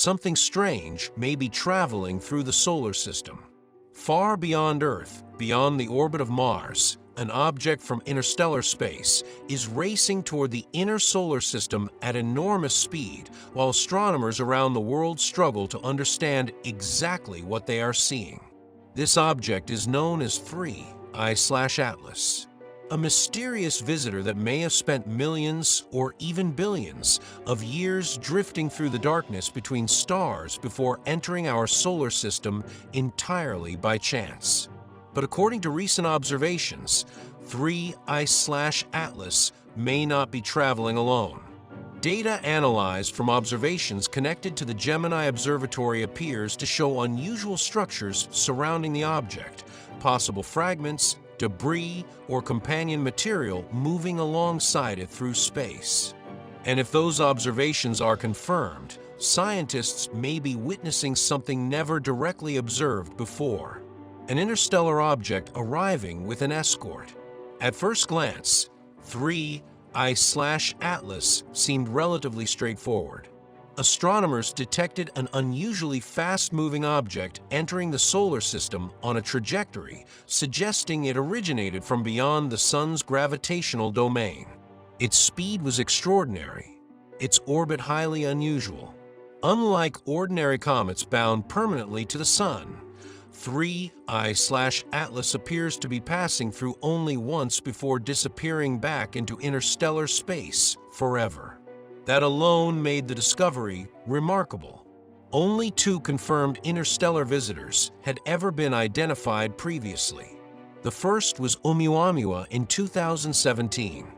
something strange may be traveling through the solar system. Far beyond Earth, beyond the orbit of Mars, an object from interstellar space is racing toward the inner solar system at enormous speed, while astronomers around the world struggle to understand exactly what they are seeing. This object is known as 3I/Atlas, a mysterious visitor that may have spent millions or even billions of years drifting through the darkness between stars before entering our solar system entirely by chance. But according to recent observations, 3I/Atlas may not be traveling alone. Data analyzed from observations connected to the Gemini Observatory appears to show unusual structures surrounding the object, possible fragments, debris, or companion material moving alongside it through space. And if those observations are confirmed, scientists may be witnessing something never directly observed before: an interstellar object arriving with an escort. At first glance, 3I/Atlas seemed relatively straightforward. Astronomers detected an unusually fast-moving object entering the solar system on a trajectory suggesting it originated from beyond the Sun's gravitational domain. Its speed was extraordinary, its orbit highly unusual. Unlike ordinary comets bound permanently to the Sun, 3I/Atlas appears to be passing through only once before disappearing back into interstellar space forever. That alone made the discovery remarkable. Only 2 confirmed interstellar visitors had ever been identified previously. The first was Oumuamua in 2017.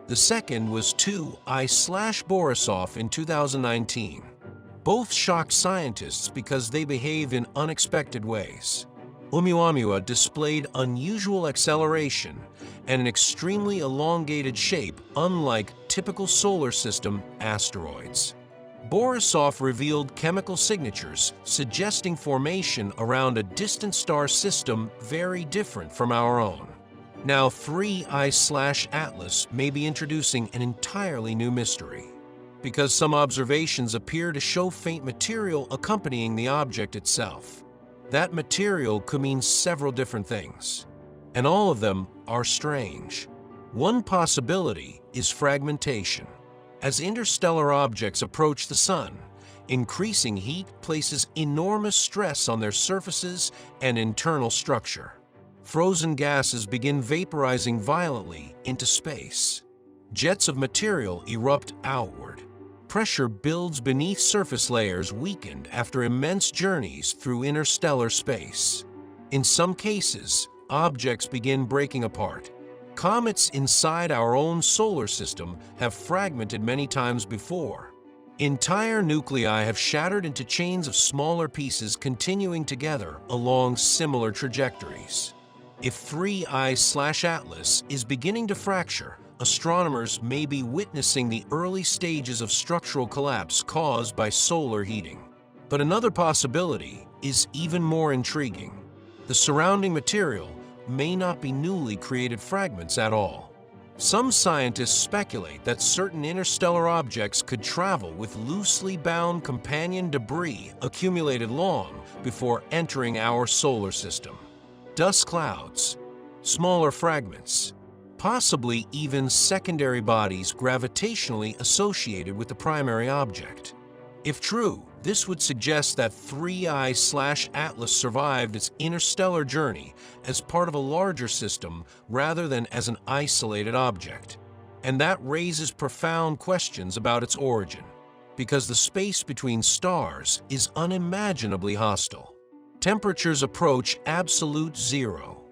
The second was 2I/Borisov in 2019. Both shocked scientists because they behave in unexpected ways. Oumuamua displayed unusual acceleration and an extremely elongated shape unlike typical solar system asteroids. Borisov revealed chemical signatures suggesting formation around a distant star system very different from our own. Now 3I/Atlas may be introducing an entirely new mystery, because some observations appear to show faint material accompanying the object itself. That material could mean several different things, and all of them are strange. One possibility is fragmentation. As interstellar objects approach the Sun, increasing heat places enormous stress on their surfaces and internal structure. Frozen gases begin vaporizing violently into space. Jets of material erupt outward. Pressure builds beneath surface layers weakened after immense journeys through interstellar space. In some cases, objects begin breaking apart. Comets inside our own solar system have fragmented many times before. Entire nuclei have shattered into chains of smaller pieces continuing together along similar trajectories. If 3I/Atlas is beginning to fracture, astronomers may be witnessing the early stages of structural collapse caused by solar heating. But another possibility is even more intriguing. The surrounding material may not be newly created fragments at all. Some scientists speculate that certain interstellar objects could travel with loosely bound companion debris accumulated long before entering our solar system. Dust clouds, smaller fragments, possibly even secondary bodies gravitationally associated with the primary object. If true, this would suggest that 3I/Atlas survived its interstellar journey as part of a larger system rather than as an isolated object. And that raises profound questions about its origin, because the space between stars is unimaginably hostile. Temperatures approach absolute zero.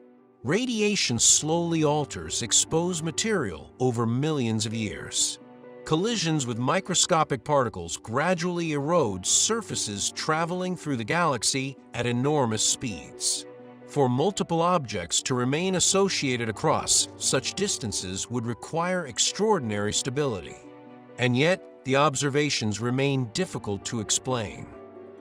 Radiation slowly alters exposed material over millions of years. Collisions with microscopic particles gradually erode surfaces traveling through the galaxy at enormous speeds. For multiple objects to remain associated across such distances would require extraordinary stability. And yet, the observations remain difficult to explain.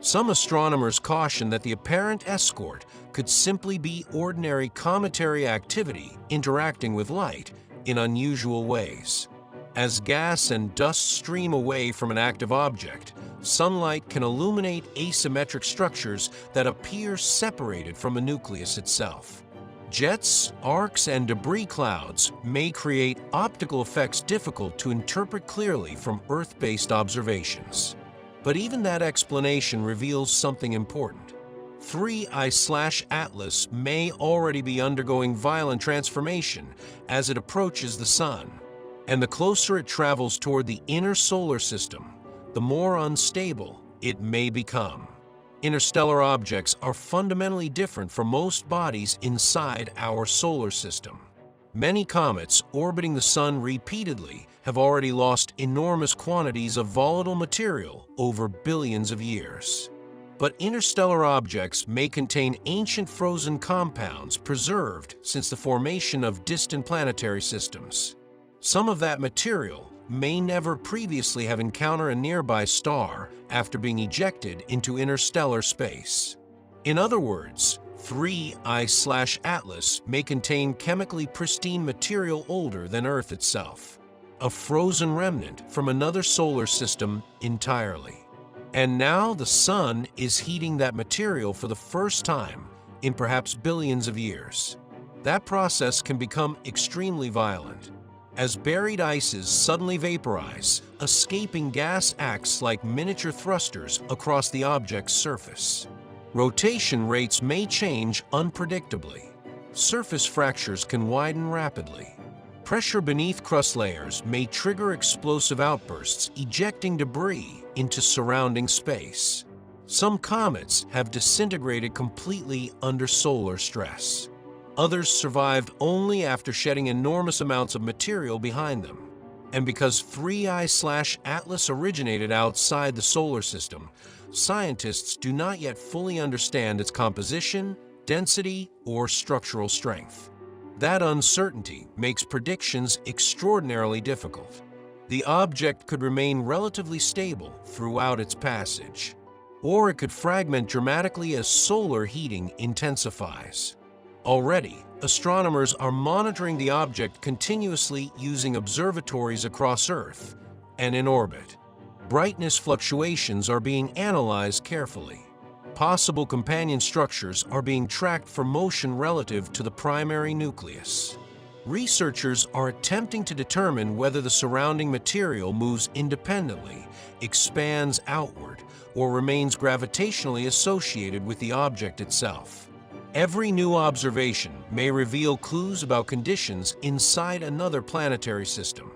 Some astronomers caution that the apparent escort could simply be ordinary cometary activity interacting with light in unusual ways. As gas and dust stream away from an active object, Sunlight can illuminate asymmetric structures that appear separated from a nucleus itself. Jets, arcs, and debris clouds may create optical effects difficult to interpret clearly from Earth-based observations. But even that explanation reveals something important. 3I/Atlas may already be undergoing violent transformation as it approaches the Sun. And the closer it travels toward the inner solar system, the more unstable it may become. Interstellar objects are fundamentally different from most bodies inside our solar system. Many comets orbiting the Sun repeatedly have already lost enormous quantities of volatile material over billions of years. But interstellar objects may contain ancient frozen compounds preserved since the formation of distant planetary systems. Some of that material may never previously have encountered a nearby star after being ejected into interstellar space. In other words, 3I/Atlas may contain chemically pristine material older than Earth itself, a frozen remnant from another solar system entirely. And now the Sun is heating that material for the first time in perhaps billions of years. That process can become extremely violent. As buried ices suddenly vaporize, escaping gas acts like miniature thrusters across the object's surface. Rotation rates may change unpredictably. Surface fractures can widen rapidly. Pressure beneath crust layers may trigger explosive outbursts, ejecting debris into surrounding space. Some comets have disintegrated completely under solar stress. Others survived only after shedding enormous amounts of material behind them. And because 3I/Atlas originated outside the solar system, scientists do not yet fully understand its composition, density, or structural strength. That uncertainty makes predictions extraordinarily difficult. The object could remain relatively stable throughout its passage, or it could fragment dramatically as solar heating intensifies. Already, astronomers are monitoring the object continuously using observatories across Earth and in orbit. Brightness fluctuations are being analyzed carefully. Possible companion structures are being tracked for motion relative to the primary nucleus. Researchers are attempting to determine whether the surrounding material moves independently, expands outward, or remains gravitationally associated with the object itself. Every new observation may reveal clues about conditions inside another planetary system,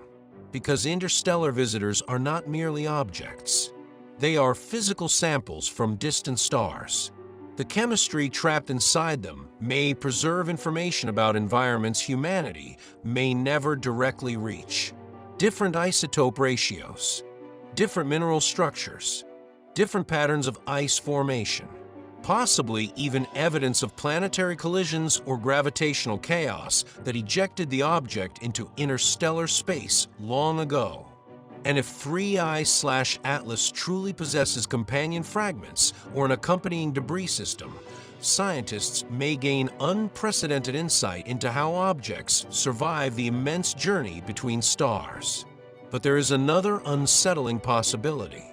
because interstellar visitors are not merely objects. They are physical samples from distant stars. The chemistry trapped inside them may preserve information about environments humanity may never directly reach. Different isotope ratios, different mineral structures, different patterns of ice formation. Possibly even evidence of planetary collisions or gravitational chaos that ejected the object into interstellar space long ago. And if 3I/Atlas truly possesses companion fragments or an accompanying debris system, scientists may gain unprecedented insight into how objects survive the immense journey between stars. But there is another unsettling possibility.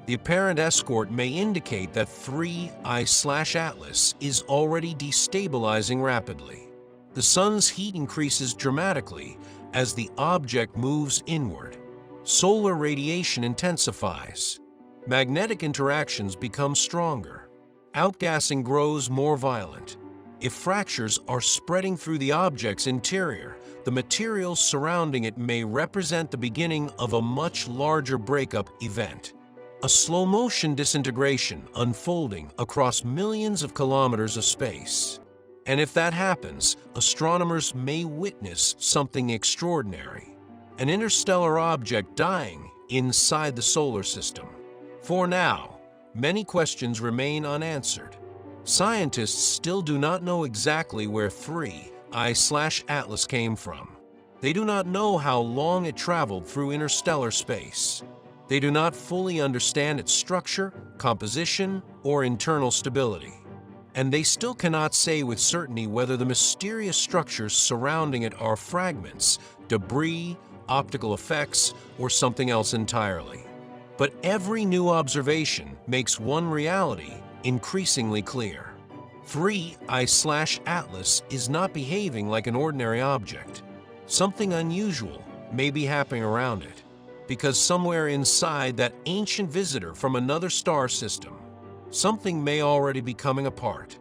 The apparent escort may indicate that 3I/Atlas is already destabilizing rapidly. The Sun's heat increases dramatically as the object moves inward. Solar radiation intensifies. Magnetic interactions become stronger. Outgassing grows more violent. If fractures are spreading through the object's interior, the materials surrounding it may represent the beginning of a much larger breakup event. A slow-motion disintegration unfolding across millions of kilometers of space. And if that happens, astronomers may witness something extraordinary. An interstellar object dying inside the solar system. For now, many questions remain unanswered. Scientists still do not know exactly where 3I/Atlas came from. They do not know how long it traveled through interstellar space. They do not fully understand its structure, composition, or internal stability. And they still cannot say with certainty whether the mysterious structures surrounding it are fragments, debris, optical effects, or something else entirely. But every new observation makes one reality increasingly clear. 3I/Atlas is not behaving like an ordinary object. Something unusual may be happening around it, because somewhere inside that ancient visitor from another star system, something may already be coming apart.